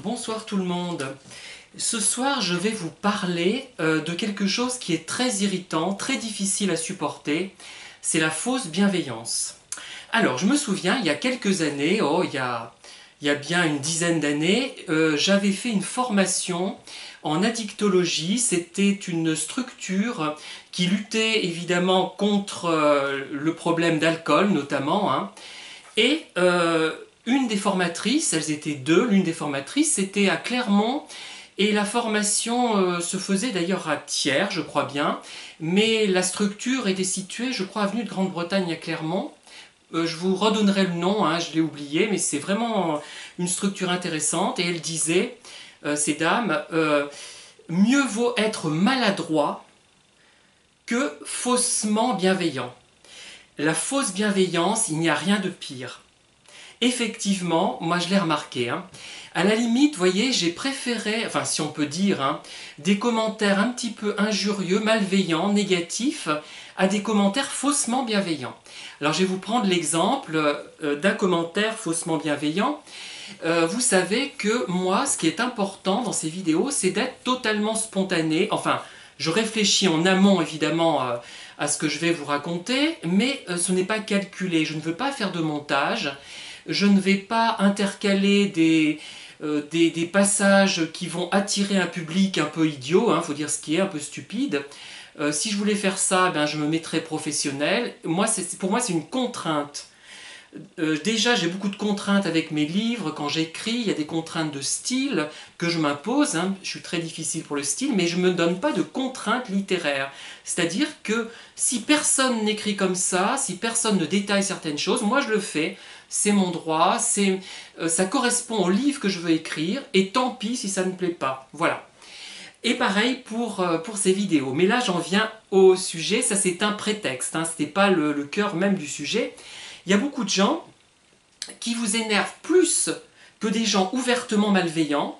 Bonsoir tout le monde. Ce soir, je vais vous parler de quelque chose qui est très irritant, très difficile à supporter. C'est la fausse bienveillance. Alors, je me souviens, il y a quelques années, il y a bien une dizaine d'années, j'avais fait une formation en addictologie. C'était une structure qui luttait évidemment contre le problème d'alcool notamment, hein. Et une des formatrices, elles étaient deux, l'une des formatrices c'était à Clermont, et la formation se faisait d'ailleurs à Thiers, je crois bien, mais la structure était située, je crois, avenue de Grande-Bretagne à Clermont. Je vous redonnerai le nom, hein, je l'ai oublié, mais c'est vraiment une structure intéressante, et elle disait, ces dames, mieux vaut être maladroit que faussement bienveillant. La fausse bienveillance, il n'y a rien de pire. Effectivement, moi je l'ai remarqué, hein. À la limite, vous voyez, j'ai préféré, enfin si on peut dire, hein, des commentaires un petit peu injurieux, malveillants, négatifs, à des commentaires faussement bienveillants. Alors je vais vous prendre l'exemple d'un commentaire faussement bienveillant. Vous savez que moi, ce qui est important dans ces vidéos, c'est d'être totalement spontané. Enfin, je réfléchis en amont évidemment à ce que je vais vous raconter, mais ce n'est pas calculé. Je ne veux pas faire de montage. Je ne vais pas intercaler des passages qui vont attirer un public un peu idiot, hein, faut dire ce qui est, un peu stupide. Si je voulais faire ça, ben, je me mettrais professionnel. Pour moi, c'est une contrainte. Déjà, j'ai beaucoup de contraintes avec mes livres. Quand j'écris, il y a des contraintes de style que je m'impose, hein. Je suis très difficile pour le style, mais je ne me donne pas de contraintes littéraires. C'est-à-dire que si personne n'écrit comme ça, si personne ne détaille certaines choses, moi je le fais. C'est mon droit, ça correspond au livre que je veux écrire, et tant pis si ça ne me plaît pas. Voilà. Et pareil pour ces vidéos. Mais là, j'en viens au sujet. Ça, c'est un prétexte, hein. Ce n'était pas le cœur même du sujet. Il y a beaucoup de gens qui vous énervent plus que des gens ouvertement malveillants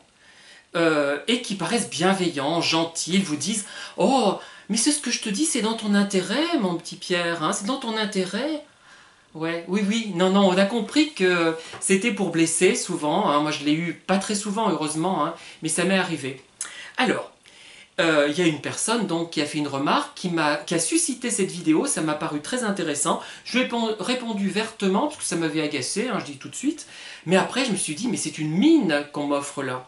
et qui paraissent bienveillants, gentils. Ils vous disent « Oh, mais c'est ce que je te dis, c'est dans ton intérêt, mon petit Pierre, hein, c'est dans ton intérêt. » Ouais, oui, oui, non, non, on a compris que c'était pour blesser souvent, hein. Moi, je l'ai eu pas très souvent, heureusement, hein, mais ça m'est arrivé. Alors, il y a une personne donc qui a fait une remarque qui a suscité cette vidéo. Ça m'a paru très intéressant. Je lui ai répondu vertement parce que ça m'avait agacé, hein, je dis tout de suite. Mais après je me suis dit mais c'est une mine qu'on m'offre là.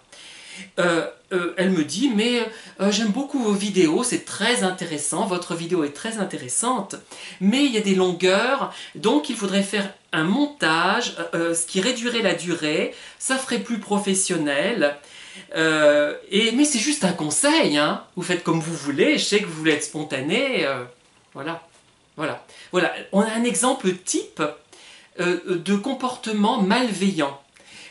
Elle me dit mais j'aime beaucoup vos vidéos, c'est très intéressant, votre vidéo est très intéressante, mais il y a des longueurs, donc il faudrait faire un montage, ce qui réduirait la durée, ça ferait plus professionnel. Mais c'est juste un conseil, hein. Vous faites comme vous voulez, je sais que vous voulez être spontané, voilà. Voilà. Voilà. On a un exemple type de comportement malveillant,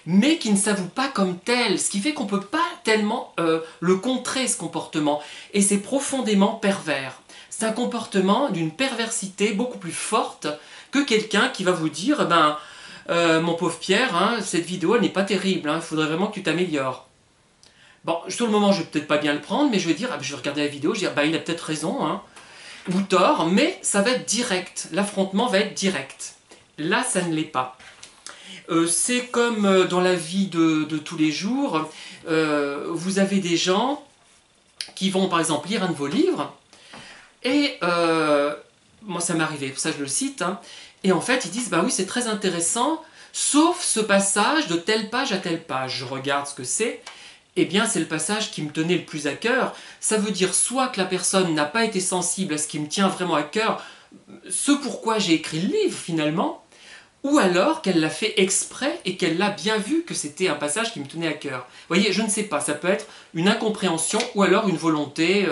mais qui ne s'avoue pas comme tel, ce qui fait qu'on ne peut pas tellement le contrer, ce comportement, et c'est profondément pervers. C'est un comportement d'une perversité beaucoup plus forte que quelqu'un qui va vous dire ben, mon pauvre Pierre, hein, cette vidéo elle n'est pas terrible, hein, il faudrait vraiment que tu t'améliores. Bon, sur le moment, je vais peut-être pas bien le prendre, mais je vais dire, ah, je vais regarder la vidéo, je vais dire, bah, il a peut-être raison, hein, ou tort, mais ça va être direct. L'affrontement va être direct. Là, ça ne l'est pas. C'est comme dans la vie de tous les jours, vous avez des gens qui vont, par exemple, lire un de vos livres, et moi, ça m'est arrivé, pour ça je le cite, hein, et en fait, ils disent, bah oui, c'est très intéressant, sauf ce passage de telle page à telle page. Je regarde ce que c'est. Eh bien, c'est le passage qui me tenait le plus à cœur. Ça veut dire soit que la personne n'a pas été sensible à ce qui me tient vraiment à cœur, ce pourquoi j'ai écrit le livre finalement, ou alors qu'elle l'a fait exprès et qu'elle l'a bien vu que c'était un passage qui me tenait à cœur. Vous voyez, je ne sais pas, ça peut être une incompréhension ou alors une volonté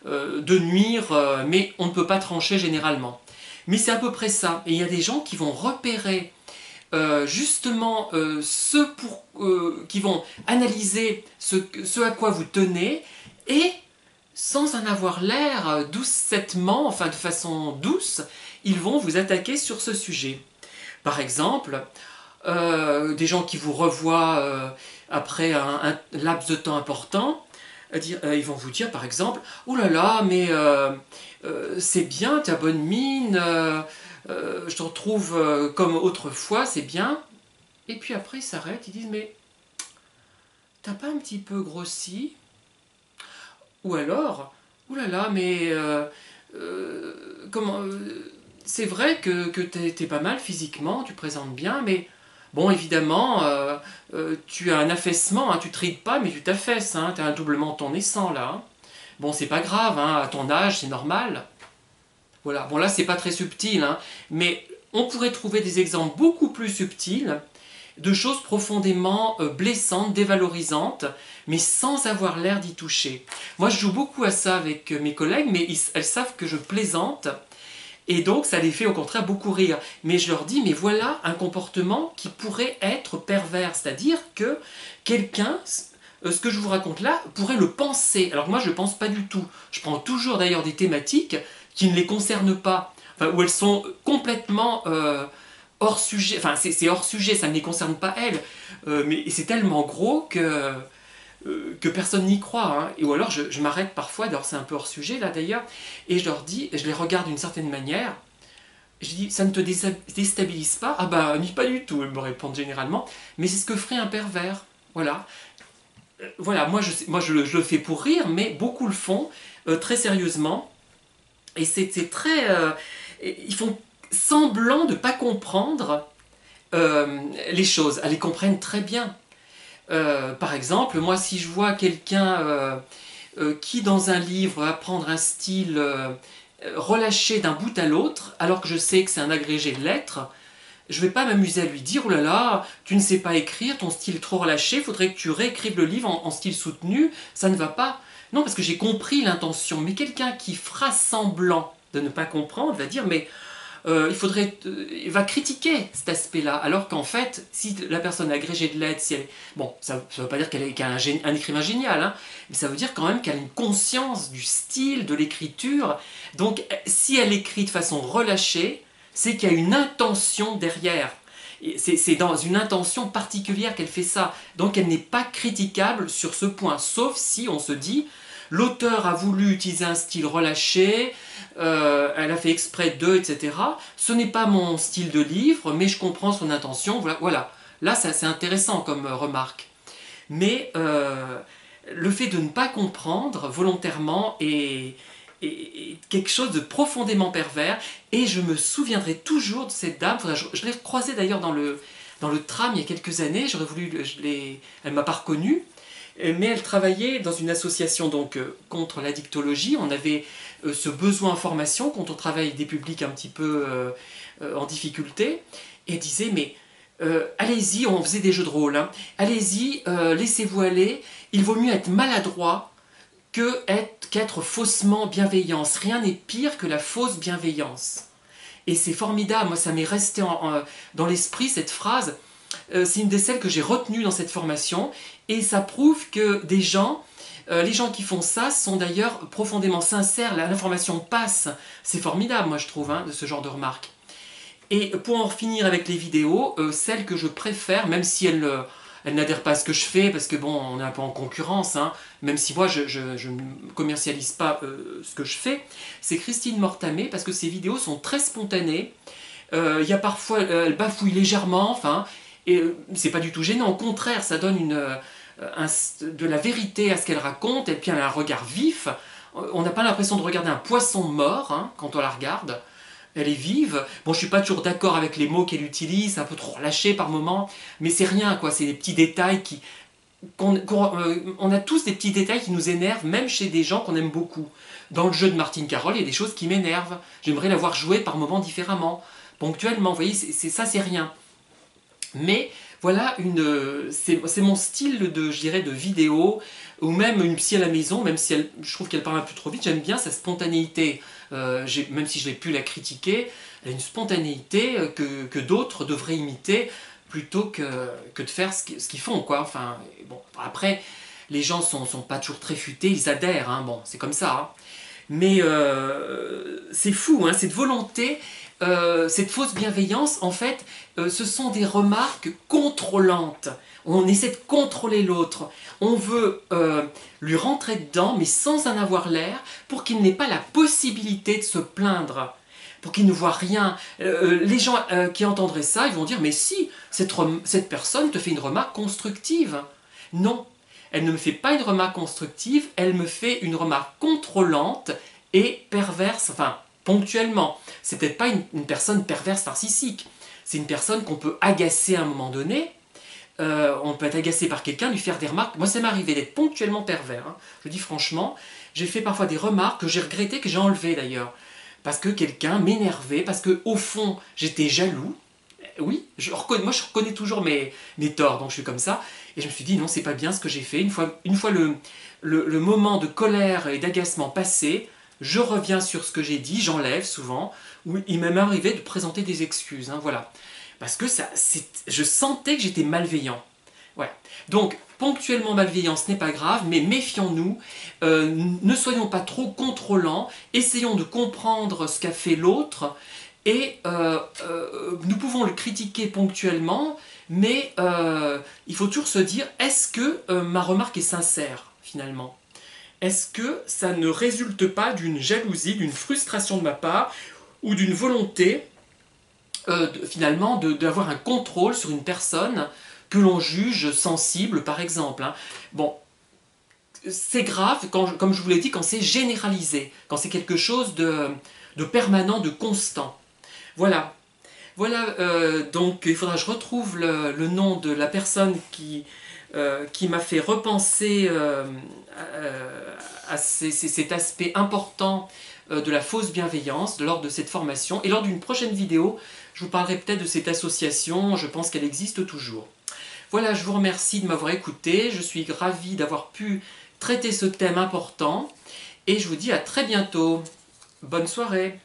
de nuire, mais on ne peut pas trancher généralement. Mais c'est à peu près ça. Et il y a des gens qui vont repérer justement qui vont analyser ce à quoi vous tenez, et sans en avoir l'air doucettement, enfin de façon douce, ils vont vous attaquer sur ce sujet. Par exemple, des gens qui vous revoient après un laps de temps important, ils vont vous dire par exemple « Oh là là, mais c'est bien, ta bonne mine, je te retrouve comme autrefois, c'est bien. » Et puis après ils s'arrêtent, ils disent « Mais t'as pas un petit peu grossi? Ou alors, oulala, mais comment c'est vrai que t'es pas mal physiquement, tu présentes bien, mais bon, évidemment, tu as un affaissement, hein, tu te rides pas, mais tu t'affaisses, hein, t'as un doublement de ton naissant là. Hein. Bon, c'est pas grave, hein, à ton âge, c'est normal. Voilà, bon là, c'est pas très subtil, hein, mais on pourrait trouver des exemples beaucoup plus subtils de choses profondément blessantes, dévalorisantes, mais sans avoir l'air d'y toucher. Moi, je joue beaucoup à ça avec mes collègues, mais elles savent que je plaisante, et donc ça les fait au contraire beaucoup rire. Mais je leur dis, mais voilà un comportement qui pourrait être pervers, c'est-à-dire que quelqu'un, ce que je vous raconte là, pourrait le penser. Alors moi, je ne pense pas du tout. Je prends toujours d'ailleurs des thématiques qui ne les concernent pas, enfin, où elles sont complètement hors sujet, enfin c'est hors sujet, ça ne les concerne pas elles, mais c'est tellement gros que personne n'y croit. Hein. Et ou alors je m'arrête parfois, d'ailleurs c'est un peu hors sujet là d'ailleurs, et je leur dis, je les regarde d'une certaine manière, je dis ça ne te déstabilise pas? Ah bah ni pas du tout, elles me répondent généralement, mais c'est ce que ferait un pervers. Voilà. Voilà, moi je le fais pour rire, mais beaucoup le font très sérieusement, et c'est très... ils font semblant de ne pas comprendre les choses. Elles les comprennent très bien. Par exemple, moi, si je vois quelqu'un qui, dans un livre, va prendre un style relâché d'un bout à l'autre, alors que je sais que c'est un agrégé de lettres, je ne vais pas m'amuser à lui dire « Oh là là, tu ne sais pas écrire, ton style est trop relâché, il faudrait que tu réécrives le livre en style soutenu, ça ne va pas. » Non, parce que j'ai compris l'intention. Mais quelqu'un qui fera semblant de ne pas comprendre va dire « Mais il va critiquer cet aspect-là. » Alors qu'en fait, si la personne est agrégée de lettres, si elle, bon, ça ne veut pas dire qu'elle a un écrivain génial, hein, mais ça veut dire quand même qu'elle a une conscience du style, de l'écriture. Donc, si elle écrit de façon relâchée, c'est qu'il y a une intention derrière. C'est dans une intention particulière qu'elle fait ça. Donc elle n'est pas critiquable sur ce point, sauf si on se dit l'auteur a voulu utiliser un style relâché, elle a fait exprès d'eux, etc. Ce n'est pas mon style de livre, mais je comprends son intention. Voilà. Là, c'est intéressant comme remarque. Mais le fait de ne pas comprendre volontairement est quelque chose de profondément pervers, et je me souviendrai toujours de cette dame. Je l'ai croisée d'ailleurs dans le tram il y a quelques années. J'aurais voulu, elle m'a pas reconnue, mais elle travaillait dans une association donc contre la dictologie. On avait ce besoin en formation quand on travaille des publics un petit peu en difficulté, et elle disait mais allez-y, on faisait des jeux de rôle, hein. Allez-y, laissez-vous aller, il vaut mieux être maladroit qu'être faussement bienveillance. Rien n'est pire que la fausse bienveillance. Et c'est formidable, moi ça m'est resté dans l'esprit cette phrase. C'est une des celles que j'ai retenues dans cette formation, et ça prouve que les gens qui font ça sont d'ailleurs profondément sincères, l'information passe. C'est formidable, moi je trouve, hein, de ce genre de remarques. Et pour en finir avec les vidéos, celle que je préfère, même si elle n'adhère pas à ce que je fais, parce que bon, on est un peu en concurrence, hein, même si moi je ne commercialise pas ce que je fais, c'est Christine Mortamé, parce que ses vidéos sont très spontanées. Il y a parfois, elle bafouille légèrement, enfin, et c'est pas du tout gênant, au contraire, ça donne de la vérité à ce qu'elle raconte, et puis elle a un regard vif. On n'a pas l'impression de regarder un poisson mort hein, quand on la regarde. Elle est vive. Bon, je suis pas toujours d'accord avec les mots qu'elle utilise, un peu trop relâché par moments, mais c'est rien, quoi. C'est des petits détails on a tous des petits détails qui nous énervent, même chez des gens qu'on aime beaucoup. Dans le jeu de Martine Carole, il y a des choses qui m'énervent. J'aimerais l'avoir joué par moments différemment, ponctuellement. Vous voyez, c'est rien. Mais voilà, c'est mon style je dirais, de vidéo, ou même une psy à la maison, même si je trouve qu'elle parle un peu trop vite, j'aime bien sa spontanéité. Même si je l'ai pu la critiquer, elle a une spontanéité que d'autres devraient imiter plutôt que de faire ce qu'ils font, quoi. Enfin, bon, après, les gens sont pas toujours très futés, ils adhèrent, hein, bon, c'est comme ça. Hein. Mais c'est fou, hein, cette volonté, cette fausse bienveillance, en fait, ce sont des remarques contrôlantes. On essaie de contrôler l'autre. On veut lui rentrer dedans, mais sans en avoir l'air, pour qu'il n'ait pas la possibilité de se plaindre, pour qu'il ne voit rien. Les gens qui entendraient ça, ils vont dire « Mais si, cette personne te fait une remarque constructive. » Non. Elle ne me fait pas une remarque constructive, elle me fait une remarque contrôlante et perverse, enfin ponctuellement. C'est peut-être pas une personne perverse narcissique, c'est une personne qu'on peut agacer à un moment donné. On peut être agacé par quelqu'un, lui faire des remarques. Moi, ça m'est arrivé d'être ponctuellement pervers. Hein. Je dis franchement, j'ai fait parfois des remarques que j'ai regrettées, que j'ai enlevées d'ailleurs. Parce que quelqu'un m'énervait, parce que au fond, j'étais jaloux. Oui, moi je reconnais toujours mes torts, donc je suis comme ça. Et je me suis dit, non, c'est pas bien ce que j'ai fait. Une fois le moment de colère et d'agacement passé, je reviens sur ce que j'ai dit, j'enlève souvent. Ou il m'est arrivé de présenter des excuses. Hein, voilà. Parce que je sentais que j'étais malveillant. Voilà. Donc, ponctuellement malveillant, ce n'est pas grave, mais méfions-nous, ne soyons pas trop contrôlants, essayons de comprendre ce qu'a fait l'autre, et nous pouvons le critiquer ponctuellement, mais il faut toujours se dire, est-ce que ma remarque est sincère, finalement? Est-ce que ça ne résulte pas d'une jalousie, d'une frustration de ma part, ou d'une volonté finalement d'avoir un contrôle sur une personne que l'on juge sensible, par exemple. Hein. Bon, c'est grave, comme je vous l'ai dit, quand c'est généralisé, quand c'est quelque chose de permanent, de constant. Voilà. Voilà, donc il faudra que je retrouve le nom de la personne qui m'a fait repenser à cet aspect important de la fausse bienveillance lors de cette formation. Et lors d'une prochaine vidéo, je vous parlerai peut-être de cette association, je pense qu'elle existe toujours. Voilà, je vous remercie de m'avoir écouté, je suis ravi d'avoir pu traiter ce thème important, et je vous dis à très bientôt. Bonne soirée.